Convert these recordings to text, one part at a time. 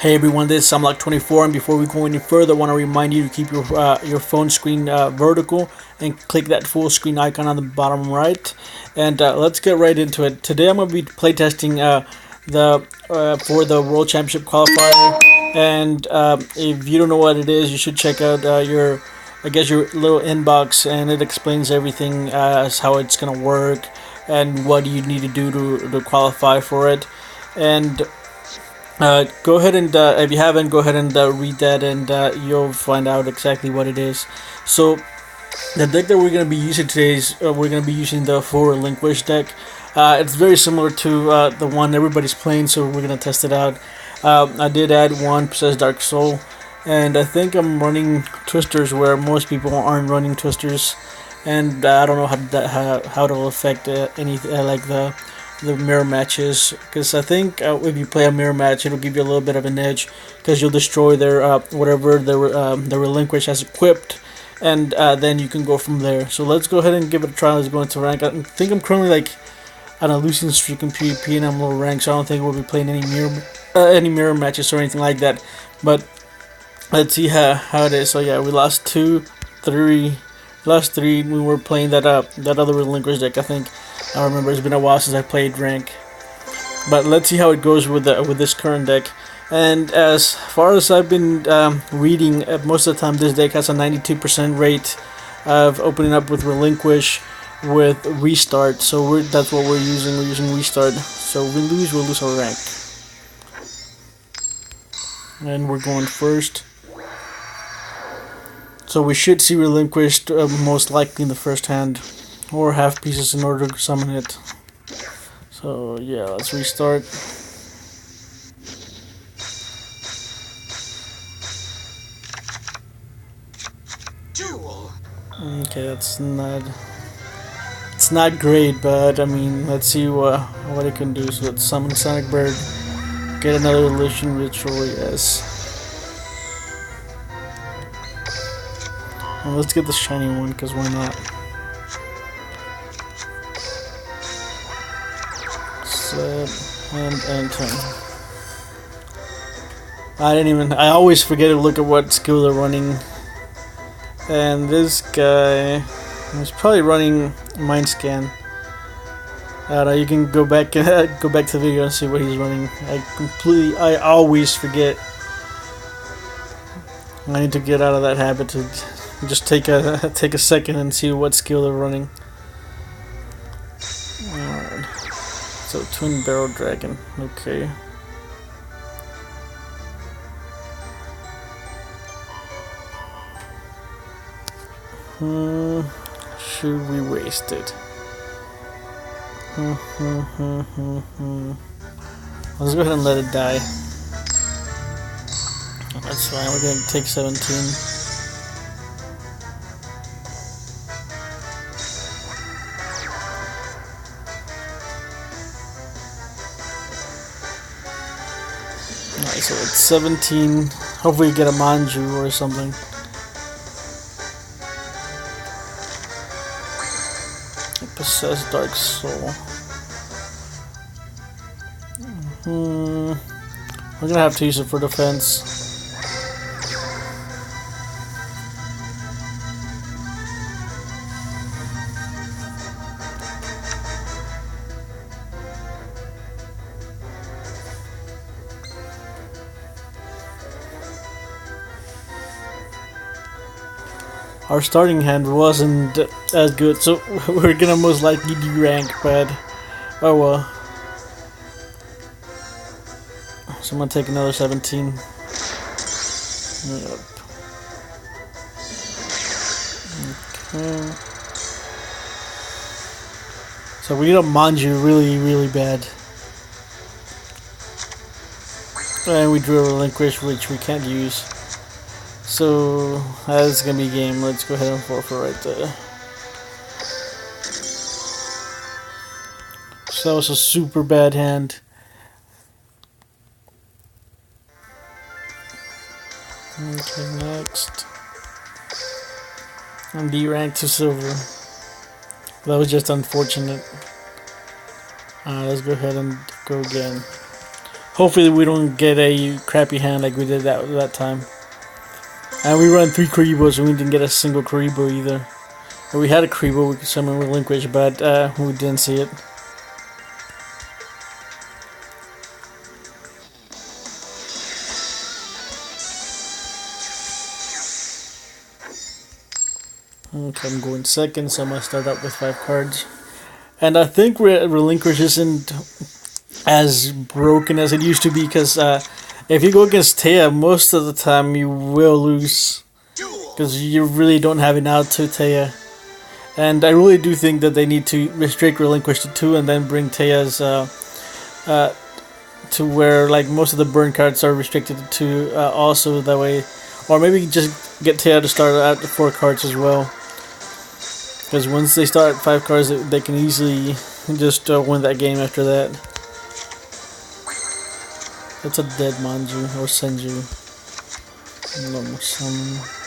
Hey everyone, this is Samlock24, and before we go any further, I want to remind you to keep your phone screen vertical and click that full screen icon on the bottom right. And let's get right into it. Today I'm going to be playtesting for the World Championship qualifier. And if you don't know what it is, you should check out your little inbox, and it explains everything as how it's going to work and what you need to do to qualify for it. And go ahead and if you haven't, go ahead and read that, and you'll find out exactly what it is. So the deck that we're going to be using today is we're going to be using the full Relinquished deck. It's very similar to the one everybody's playing, so we're going to test it out. I did add one Possessed Dark Soul, and I think I'm running Twisters where most people aren't running Twisters, and I don't know how it'll affect like the mirror matches, because I think if you play a mirror match, it'll give you a little bit of an edge, because you'll destroy their whatever the Relinquish has equipped, and then you can go from there. So let's go ahead and give it a try. Let's go into rank. I think I'm currently like on a losing streak in PvP, and I'm low rank, so I don't think we'll be playing any mirror matches or anything like that. But let's see how it is. So yeah, we lost 3. We were playing that other Relinquished deck, I think. I remember, it's been a while since I played rank, but let's see how it goes with this current deck. And as far as I've been reading, most of the time this deck has a 92% rate of opening up with Relinquish with Restart. So that's what we're using. We're using Restart. So we'll lose our rank. And we're going first. So we should see Relinquished most likely in the first hand, or half pieces in order to summon it. So yeah, let's restart. Duel. Okay, it's not great, but I mean, let's see what it can do. So let's summon Sonic Bird, get another Illusion Ritual, yes. And let's get the shiny one, because why not? And enter. I always forget to look at what skill they're running. And this guy is probably running Mind Scan. You can go back to the video and see what he's running. I always forget. I need to get out of that habit to just take a second and see what skill they're running. Alright. So Twin Barrel Dragon, okay. Should we waste it? Let's go ahead and let it die. That's fine, we're going to take 17. Alright, so it's 17. Hopefully you get a Manju or something. Possessed Dark Soul. We're gonna have to use it for defense. Our starting hand wasn't as good, so we're gonna most likely de-rank, but oh well. So I'm gonna take another 17. Yep. Okay. So we need a Manju really bad. And we drew a Relinquish, which we can't use. So that's gonna be a game. Let's go ahead and forfeit right there. So that was a super bad hand. Okay, next. I'm D-ranked to silver. That was just unfortunate. Let's go ahead and go again. Hopefully we don't get a crappy hand like we did that time. And we run 3 Karibos and we didn't get a single Karibo either. Or we had a Karibo we could summon Relinquished, but we didn't see it. Okay, I'm going second, so I'm gonna start out with 5 cards. And I think Relinquish isn't as broken as it used to be because if you go against Taya, most of the time you will lose Duel. because you really don't have it out to Taya. And I really do think that they need to restrict Relinquish to 2 and then bring Taya's to where like most of the burn cards are restricted to also that way. Or maybe just get Taya to start at 4 cards as well. Because once they start at 5 cards, they can easily just win that game after that. That's a dead Manju or Senju. No more summon.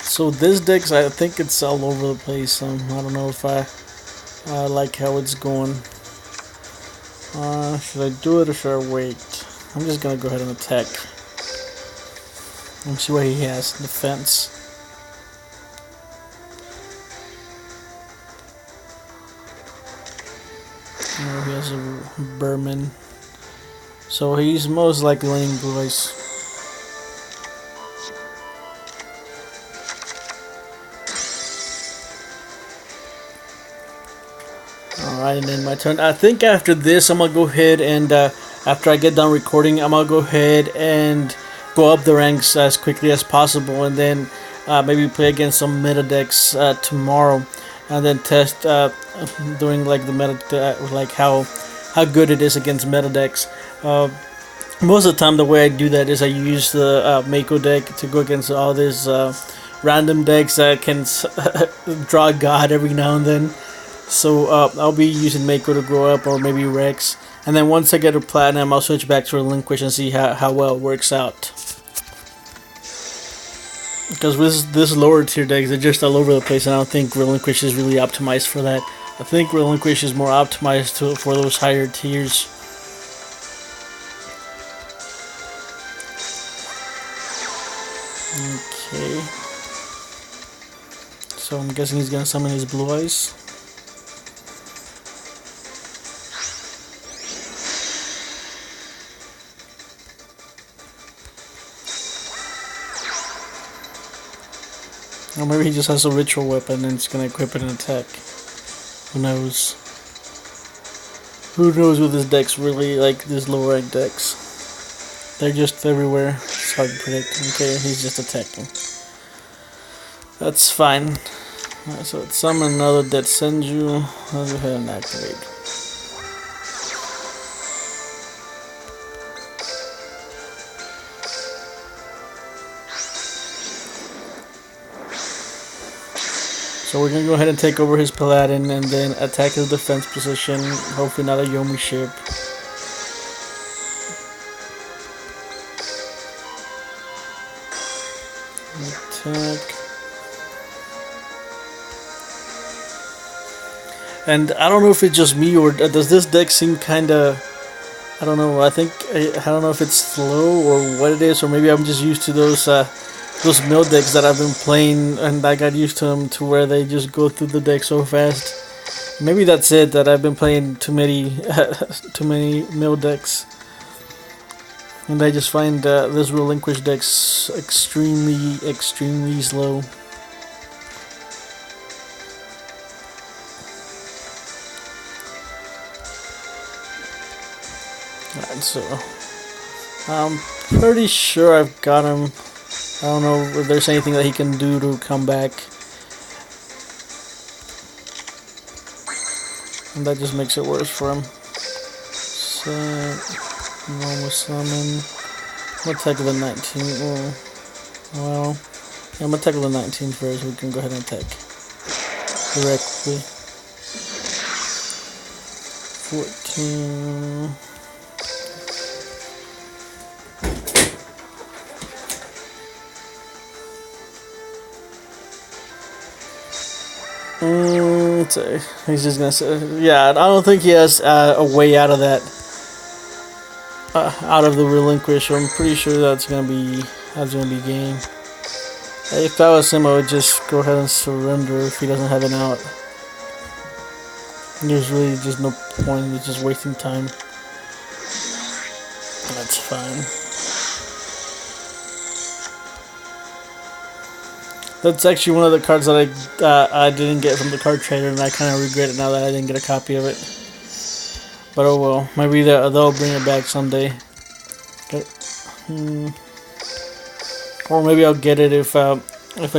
So this deck, I think it's all over the place. I don't know if I like how it's going. Should I do it or should I wait? I'm just gonna go ahead and attack. Let's see what he has. Defense. Oh, he has a Berman. So he's most likely leaning blue eyes. Alright, and then my turn. I think after this, I'm gonna go ahead and after I get done recording, I'm gonna go ahead and go up the ranks as quickly as possible, and then maybe play against some meta decks tomorrow, and then test doing like the meta, like how good it is against meta decks. Most of the time, the way I do that is I use the Mako deck to go against all these random decks that can draw God every now and then. So I'll be using Mako to grow up, or maybe Rex. And then once I get a Platinum, I'll switch back to Relinquish and see how well it works out. Because with this lower tier decks, they're just all over the place, and I don't think Relinquish is really optimized for that. I think Relinquish is more optimized for those higher tiers. Okay. So I'm guessing he's gonna summon his blue eyes. Or maybe he just has a ritual weapon and it's gonna equip it and attack. Who knows? Who knows with his decks really, like these low rank decks. They're just everywhere. It's hard to predict. Okay, he's just attacking. That's fine. Alright, so let's summon another dead Senju. Let's go ahead and activate. So we're gonna go ahead and take over his Paladin and then attack his defense position. Hopefully not a Yomi ship. Attack. And I don't know if it's just me or does this deck seem kinda, I don't know, I don't know if it's slow or what it is, or maybe I'm just used to those mill decks that I've been playing, and I got used to them to where they just go through the deck so fast. Maybe that's it, that I've been playing too many too many mill decks, and I just find this Relinquished decks extremely slow. Alright, so I'm pretty sure I've got him. I don't know if there's anything that he can do to come back. And that just makes it worse for him. So, normal summon. I'm gonna tackle the 19. Well, yeah, I'm gonna tackle the 19 first. We can go ahead and attack directly. 14. So he's just gonna say, yeah. I don't think he has a way out of that, out of the relinquish. So I'm pretty sure that's gonna be game. If I was him, I would just go ahead and surrender if he doesn't have an out. There's really just no point. It's just wasting time. That's fine. That's actually one of the cards that I didn't get from the card trader, and I kind of regret it now that I didn't get a copy of it. But oh well, maybe they'll bring it back someday. Okay. Or maybe I'll get it if I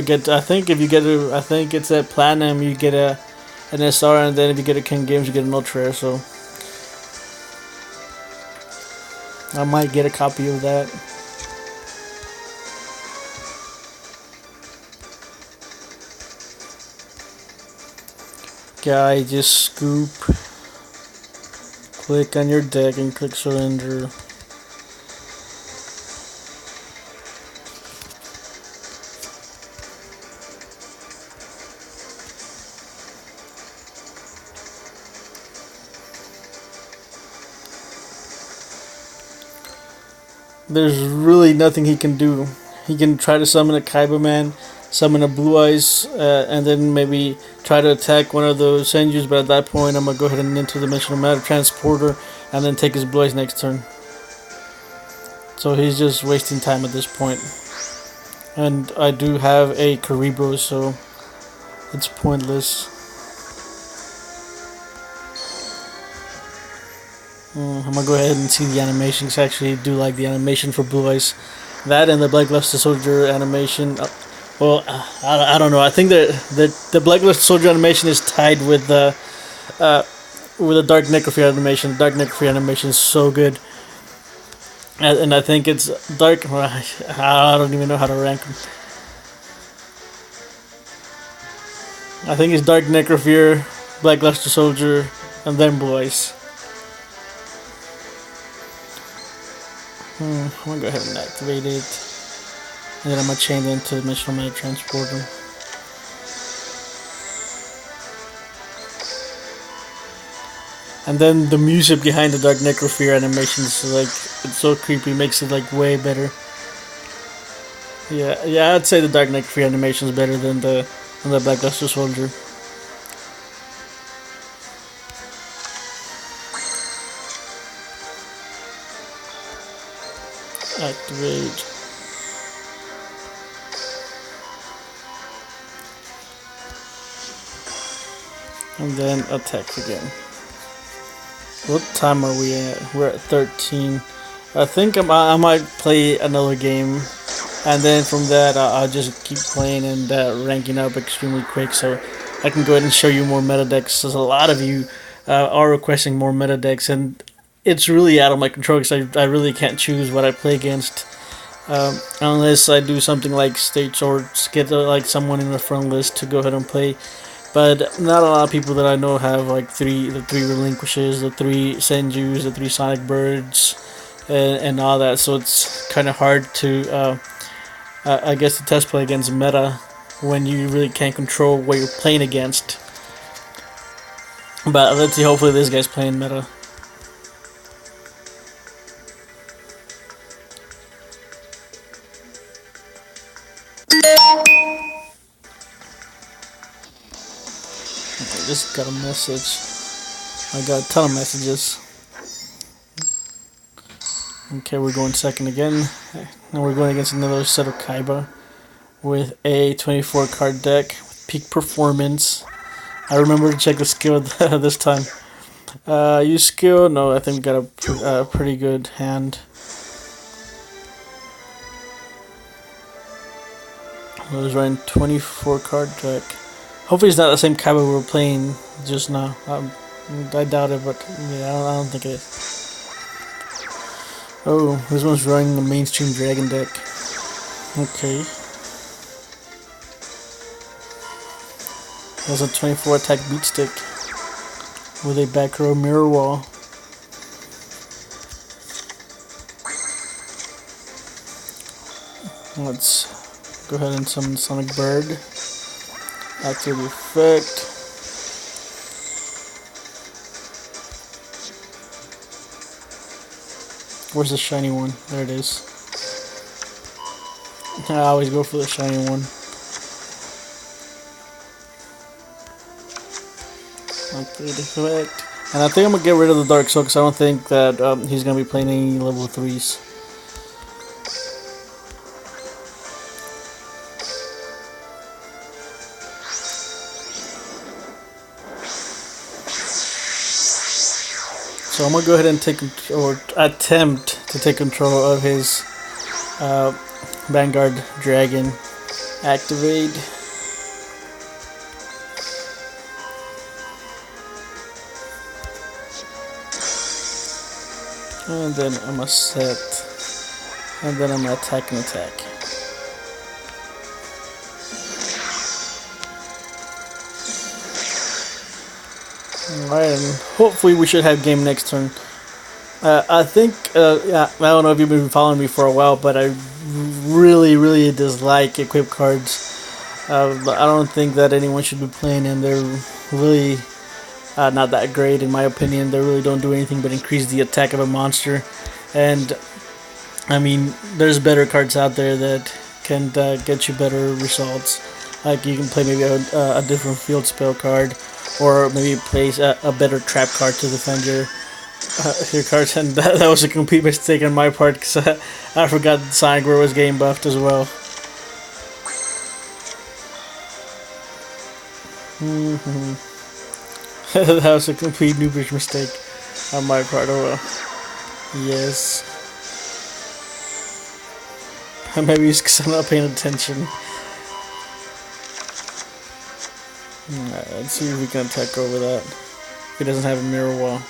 get. I think if you get it, I think it's at platinum you get an SR, and then if you get a King Games you get an ultra rare. So I might get a copy of that. Guy, just scoop, click on your deck and click surrender. There's really nothing he can do. He can try to summon a Kaiba Man, summon a Blue Eyes, and then maybe try to attack one of those Senjus, but at that point I'm going to go ahead and interdimensional matter transporter and then take his Blue Eyes next turn. So he's just wasting time at this point. And I do have a Karibo, so it's pointless. I'm gonna go ahead and see the animations. I actually do like the animation for Blue Eyes. That and the Blackluster Soldier animation. I don't know. I think the Blackluster Soldier animation is tied with the Dark Necrophy animation. The Dark Necrophy animation is so good. And I think it's Dark. I don't even know how to rank them. I think it's Dark Necrophy, Blackluster Soldier, and then Blue Eyes. I'm gonna go ahead and activate it. And then I'm gonna chain it into Dimensional Matter Transporter. And then the music behind the Dark Necrophy animation is like, it's so creepy, makes it like way better. Yeah, I'd say the Dark Necrophy animation is better than the Blackluster Soldier. Activate. And then attack again. What time are we at? We're at 13. I think I might play another game, and then from that I'll just keep playing and ranking up extremely quick, so I can go ahead and show you more meta decks. Because a lot of you are requesting more meta decks, and it's really out of my control because I really can't choose what I play against, unless I do something like stage or get like someone in the front list to go ahead and play. But not a lot of people that I know have like the three Relinquishes, the 3 Senjus, the 3 Sonic Birds, and all that. So it's kind of hard to, I guess, to test play against meta when you really can't control what you're playing against. But let's see, hopefully this guy's playing meta. I just got a message. I got a ton of messages. Okay, we're going second again. Now we're going against another set of Kaiba with a 24 card deck with peak performance. I remember to check the skill this time. Use skill? No, I think we got a pretty good hand. I was running 24 card deck. Hopefully it's not the same Kaiba we were playing just now. I doubt it, but yeah, I don't think it is. Oh, this one's running the mainstream dragon deck. Okay. There's a 24 attack beat stick with a back row mirror wall. Let's go ahead and summon Sonic Bird. Activate the effect. Where's the shiny one? There it is. I always go for the shiny one. Okay, deflect. And I think I'm gonna get rid of the Dark Soul because I don't think that he's gonna be playing any level 3s. So I'm gonna go ahead and or attempt to take control of his Vanguard Dragon. Activate. And then I'm gonna set. And then I'm gonna attack and attack. Alright, and hopefully we should have game next turn. I think, yeah, I don't know if you've been following me for a while, but I really dislike equip cards. I don't think that anyone should be playing them. They're really not that great in my opinion. They really don't do anything but increase the attack of a monster. And, I mean, there's better cards out there that can get you better results. Like you can play maybe a different field spell card, or maybe place a better trap card to defend your cards. And that was a complete mistake on my part because I forgot that Sonic War was getting buffed as well. That was a complete noobish mistake on my part. Oh well. Yes. Maybe it's because I'm not paying attention. Alright, let's see if we can attack over that. If he doesn't have a mirror wall.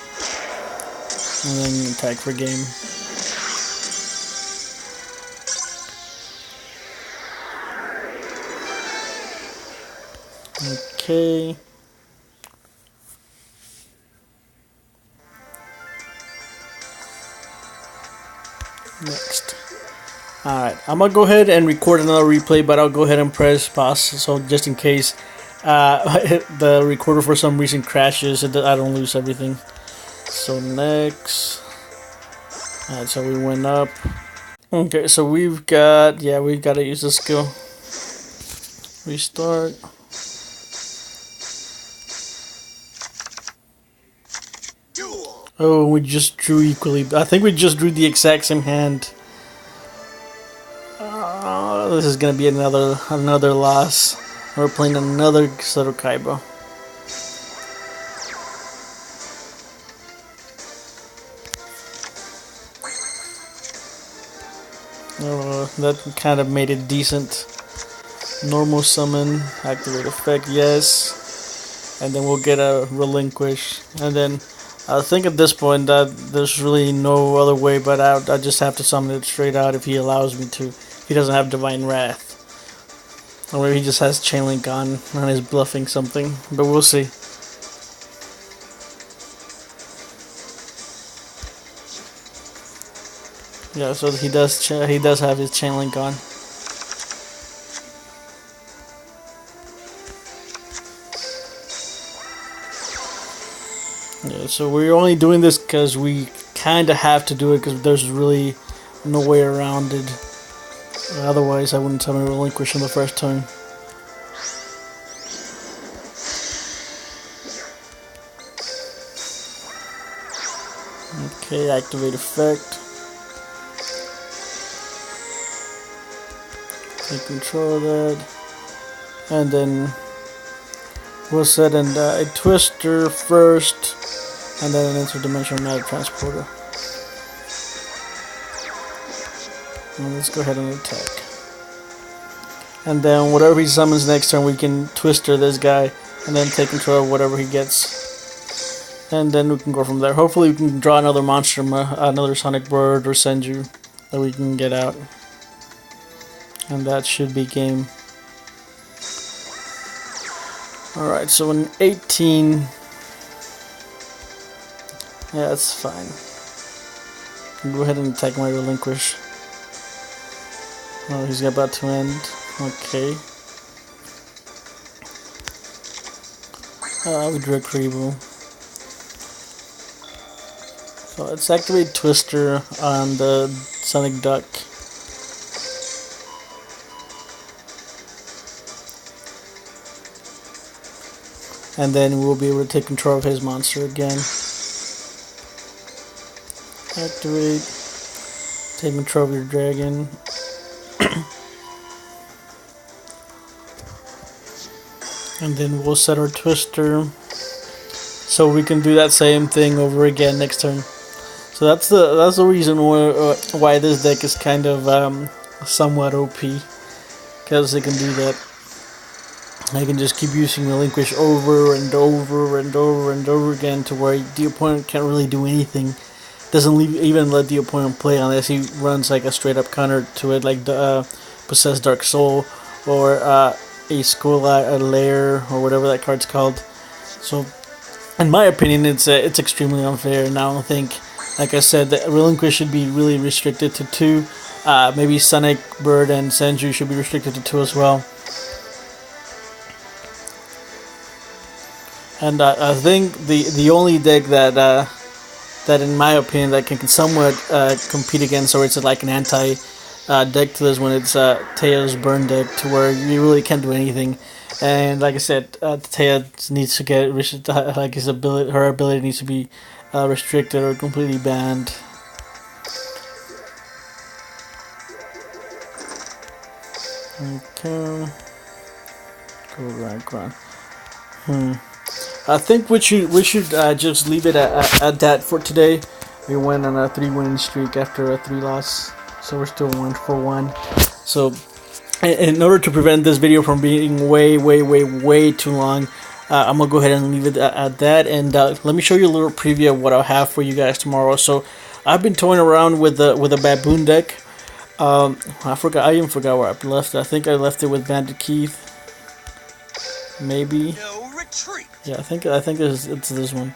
And then attack for game. Okay. Next. Alright, I'm gonna go ahead and record another replay, but I'll go ahead and press pause, so just in case the recorder for some reason crashes, I don't lose everything. So next. Alright, so we went up. Okay, so we've got to use the skill. Restart. Duel. Oh, we just drew equally. I think we just drew the exact same hand. This is gonna be another loss. We're playing another Seto Kaiba. Oh, that kind of made it decent. Normal summon, activate effect, yes. And then we'll get a Relinquish. And then I think at this point that there's really no other way but I just have to summon it straight out if he allows me to. If he doesn't have Divine Wrath. Or maybe he just has Chain Link on and is bluffing something. But we'll see. Yeah, so he does have his Chain Link on. Yeah, so we're only doing this because we kind of have to do it because there's really no way around it. Otherwise, I wouldn't summon Relinquish in the first turn. Okay, activate effect. Take control of that. And then we'll set in a Twister first, and then an Interdimensional Matter Transporter. And let's go ahead and attack. And then whatever he summons next turn, we can Twister this guy, and then take control of whatever he gets. And then we can go from there. Hopefully we can draw another monster, another Sonic Bird or Senju that we can get out. And that should be game. Alright, so in 18... Yeah, that's fine. I'll go ahead and attack my Relinquish. Oh, he's about to end. Okay. We drew a Karibu. So let's activate Twister on the Sonic Duck. And then we'll be able to take control of his monster again. Activate. Take control of your dragon. And then we'll set our Twister so we can do that same thing over again next turn. So that's the reason why this deck is kind of somewhat OP, because they can do that. I can just keep using Relinquish over and over and over and over again to where the opponent can't really do anything. Doesn't even let the opponent play unless he runs like a straight up counter to it, like the Possessed Dark Soul or a Skull Lair or whatever that card's called. So, in my opinion, it's extremely unfair, and I don't think, like I said, that Relinquish should be really restricted to 2. Maybe Sonic, Bird, and Senju should be restricted to 2 as well. And I think the only deck that in my opinion that can somewhat compete against, or it's like an anti deck to this one, it's Teya's Burn deck, to where you really can't do anything. And like I said, Teya needs to get like her ability needs to be restricted or completely banned. Okay, go right. I think we should just leave it at that for today. We went on a 3-winning streak after a 3-loss, so we're still 1-for-1. So, in order to prevent this video from being way too long, I'm gonna go ahead and leave it at that. And let me show you a little preview of what I'll have for you guys tomorrow. So, I've been toying around with a baboon deck. I even forgot where I left it. I think I left it with Bandit Keith. Maybe. No retreat. Yeah, I think it's this one.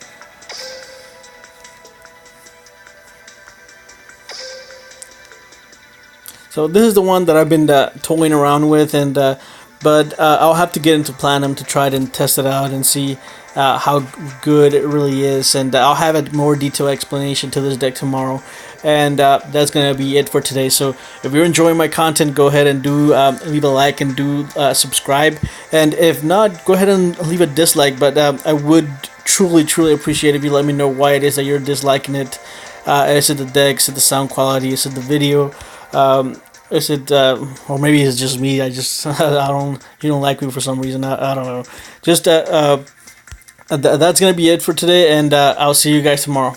So this is the one that I've been toying around with, and but I'll have to get into Platinum to try to test it out and see how good it really is, and I'll have a more detailed explanation to this deck tomorrow. And that's gonna be it for today. So if you're enjoying my content, go ahead and do leave a like and do subscribe. And if not, go ahead and leave a dislike. But I would truly appreciate if you let me know why it is that you're disliking it. Is it the deck? Is it the sound quality? Is it the video? Is it or maybe it's just me? I just you don't like me for some reason. I don't know. Just that's gonna be it for today, and I'll see you guys tomorrow.